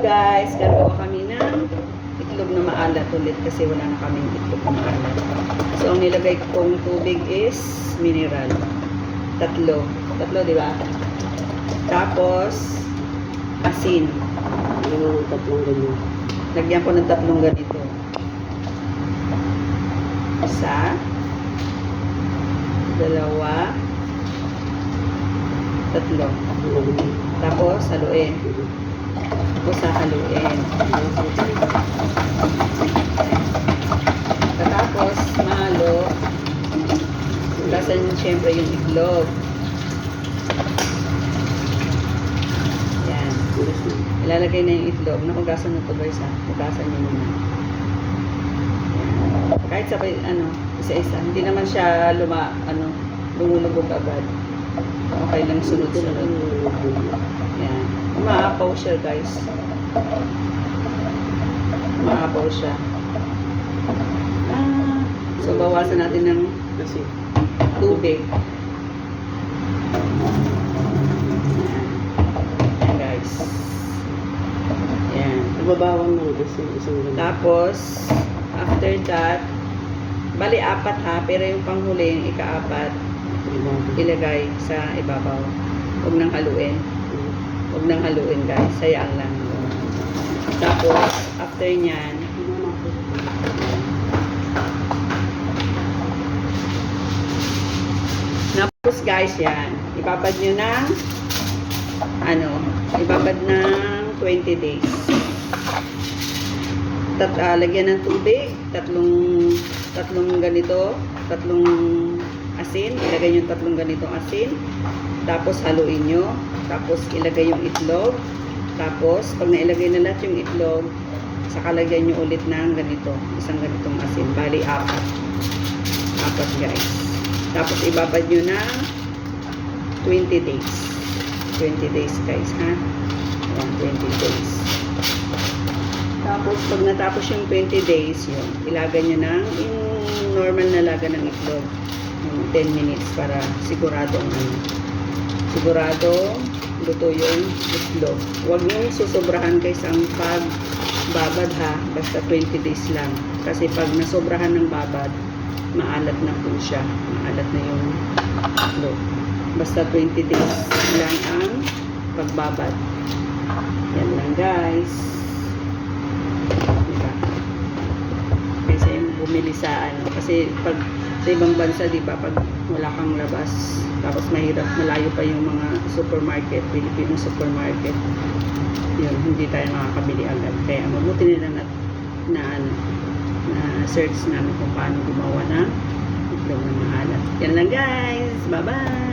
guys, gagawa kami ng itlog na maalat ulit kasi wala na kaming itlog na maalat. So ang nilagay kong tubig is mineral. Tatlo, di ba? Tapos asin. Yung tatlong ganyan. Lagyan ko ng tatlong ganito. Isa, dalawa, tatlo. Tapos haluin. Tapos haluin. Tapos mahalo. Tasan siyempre yung itlog. Yan. Ilalagay na yung itlog. Nakugasan na ito guys ha. Kugasan nyo muna. Yan. Kahit sabay, isa-isa. Hindi naman siya lumulubog agad. Okay lang sunod-sunod. Yan. Umaapaw siya guys. Umaapaw siya. So bawasan natin ng tubig. Yan guys. Yan. Nagbabawang ng isang ganyan. Tapos, after that, bali apat ha, pero yung panghuli, yung ika-apat, ilagay sa ibabaw. Huwag nang haluin. Huwag nang haluin guys. Sayang lang. Tapos, after nyan, tapos guys yan, ibabad nyo ng ibabad ng 20 days. Lagyan ng tubig, tatlong ganito, tatlong asin, ilagay nyo tatlong ganitong asin, tapos haluin nyo, tapos ilagay yung itlog, tapos pag nailagay na lahat yung itlog, saka lagyan nyo ulit ng ganito, isang ganitong asin, bali apat guys. Tapos ibabad nyo na 20 days. 20 days guys ha. Ayan, 20 days. Tapos pag natapos yung 20 days, yun, ilagan nyo ng yung normal na laga ng itlog. 10 minutes para sigurado luto yung itlog. Huwag nyo susobrahan guys ang pagbabad ha. Basta 20 days lang. Kasi pag nasobrahan ng babad, maalat na po siya. Maalat na yung itlog. Basta 20 days lang ang pagbabad. Yan lang guys. Diba? Kasi bumili sa kasi pag sa ibang bansa, di ba, pag wala kang labas, tapos mahirap, malayo pa yung mga supermarket, Filipino supermarket, yun, hindi tayo makakabili agad. Kaya mabuti nila na search namin kung paano gumawa ng itlog na maalat. Yan lang guys. Bye-bye!